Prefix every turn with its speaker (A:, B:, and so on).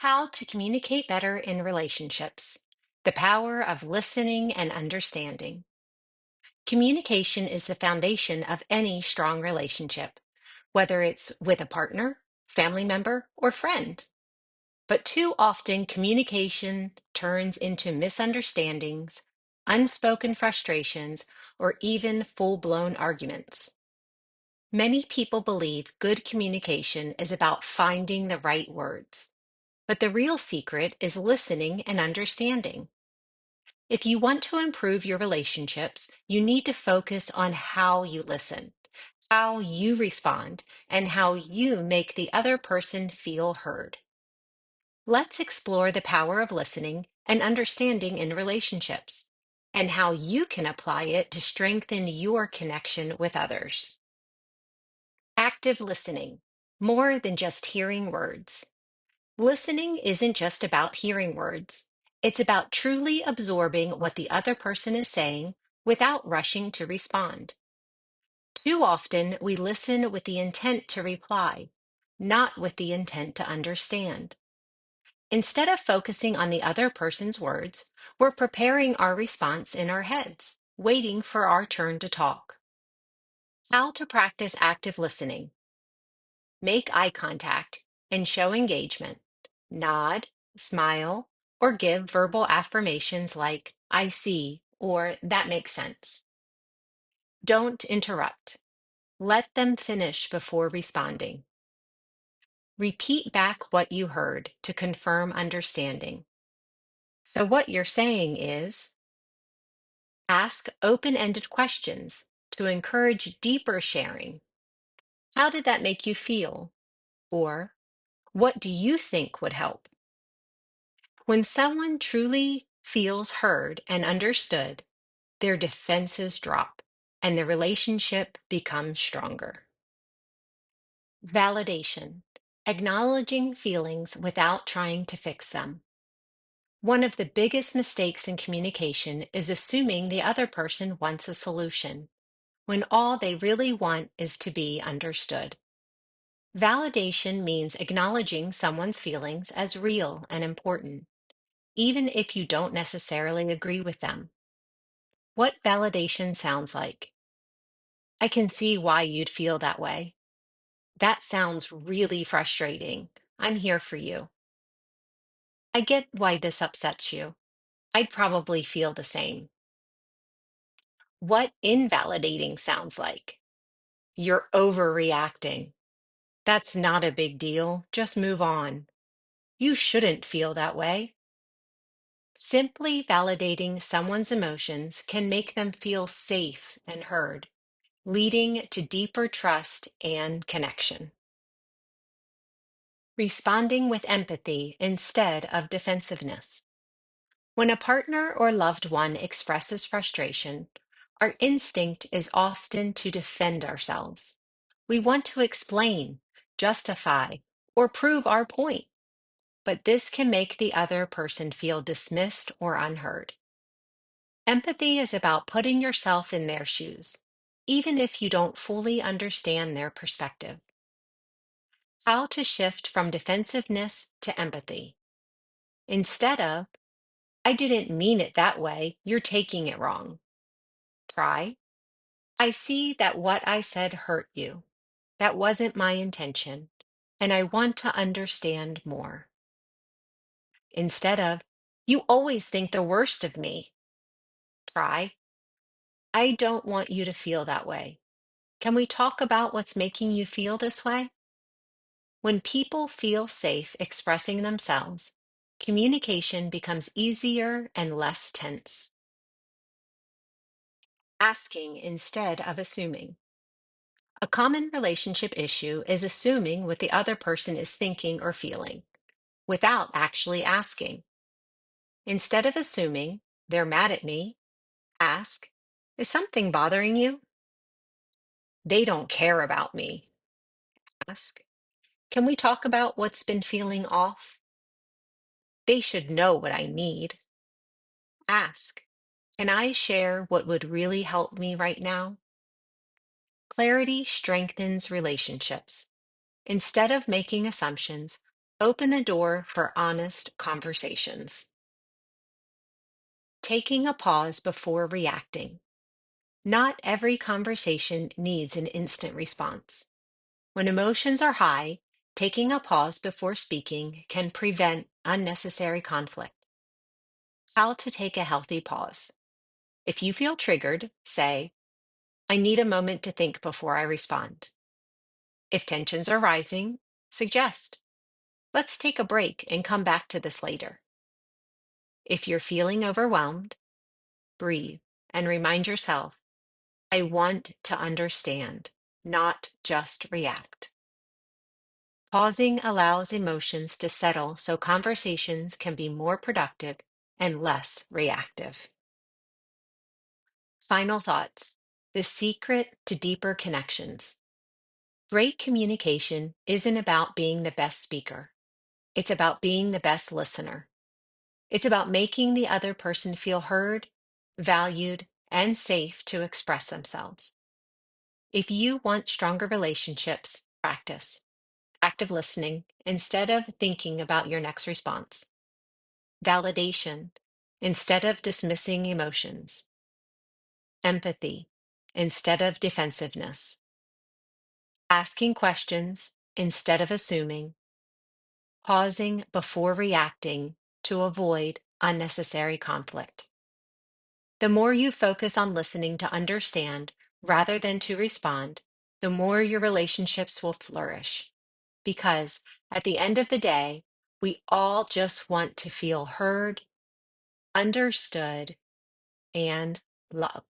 A: How to communicate better in relationships. The power of listening and understanding. Communication is the foundation of any strong relationship, whether it's with a partner, family member, or friend. But too often, communication turns into misunderstandings, unspoken frustrations, or even full-blown arguments. Many people believe good communication is about finding the right words. But the real secret is listening and understanding. If you want to improve your relationships, you need to focus on how you listen, how you respond, and how you make the other person feel heard. Let's explore the power of listening and understanding in relationships and how you can apply it to strengthen your connection with others. Active listening, more than just hearing words. Listening isn't just about hearing words. It's about truly absorbing what the other person is saying without rushing to respond. Too often, we listen with the intent to reply, not with the intent to understand. Instead of focusing on the other person's words, we're preparing our response in our heads, waiting for our turn to talk. How to practice active listening. Make eye contact and show engagement. Nod, smile, or give verbal affirmations like, I see, or that makes sense. Don't interrupt. Let them finish before responding. Repeat back what you heard to confirm understanding. So, what you're saying is ask open ended questions to encourage deeper sharing. How did that make you feel? Or, what do you think would help? When someone truly feels heard and understood, their defenses drop and the relationship becomes stronger. Validation, acknowledging feelings without trying to fix them. One of the biggest mistakes in communication is assuming the other person wants a solution when all they really want is to be understood. Validation means acknowledging someone's feelings as real and important, even if you don't necessarily agree with them. What validation sounds like. I can see why you'd feel that way. That sounds really frustrating. I'm here for you. I get why this upsets you. I'd probably feel the same. What invalidating sounds like. You're overreacting. That's not a big deal. Just move on. You shouldn't feel that way. Simply validating someone's emotions can make them feel safe and heard, leading to deeper trust and connection. Responding with empathy instead of defensiveness. When a partner or loved one expresses frustration, our instinct is often to defend ourselves. We want to explain, justify, or prove our point, but this can make the other person feel dismissed or unheard. Empathy is about putting yourself in their shoes, even if you don't fully understand their perspective. How to shift from defensiveness to empathy. Instead of, I didn't mean it that way, you're taking it wrong. Try, I see that what I said hurt you. That wasn't my intention, and I want to understand more. Instead of, you always think the worst of me. Try, I don't want you to feel that way. Can we talk about what's making you feel this way? When people feel safe expressing themselves, communication becomes easier and less tense. Asking instead of assuming. A common relationship issue is assuming what the other person is thinking or feeling without actually asking. Instead of assuming, they're mad at me, ask, is something bothering you? They don't care about me. Ask, can we talk about what's been feeling off? They should know what I need. Ask, can I share what would really help me right now? Clarity strengthens relationships. Instead of making assumptions, Open the door for honest conversations. Taking a pause before reacting. Not every conversation needs an instant response. When emotions are high, taking a pause before speaking can prevent unnecessary conflict. How to take a healthy pause. If you feel triggered, say, I need a moment to think before I respond. If tensions are rising, suggest, let's take a break and come back to this later. If you're feeling overwhelmed, breathe and remind yourself, I want to understand, not just react. Pausing allows emotions to settle so conversations can be more productive and less reactive. Final thoughts. The secret to deeper connections. Great communication isn't about being the best speaker. It's about being the best listener. It's about making the other person feel heard, valued, and safe to express themselves. If you want stronger relationships, practice active listening instead of thinking about your next response, validation instead of dismissing emotions, empathy instead of defensiveness, asking questions instead of assuming, pausing before reacting to avoid unnecessary conflict. The more you focus on listening to understand rather than to respond, the more your relationships will flourish. Because at the end of the day, we all just want to feel heard, understood, and loved.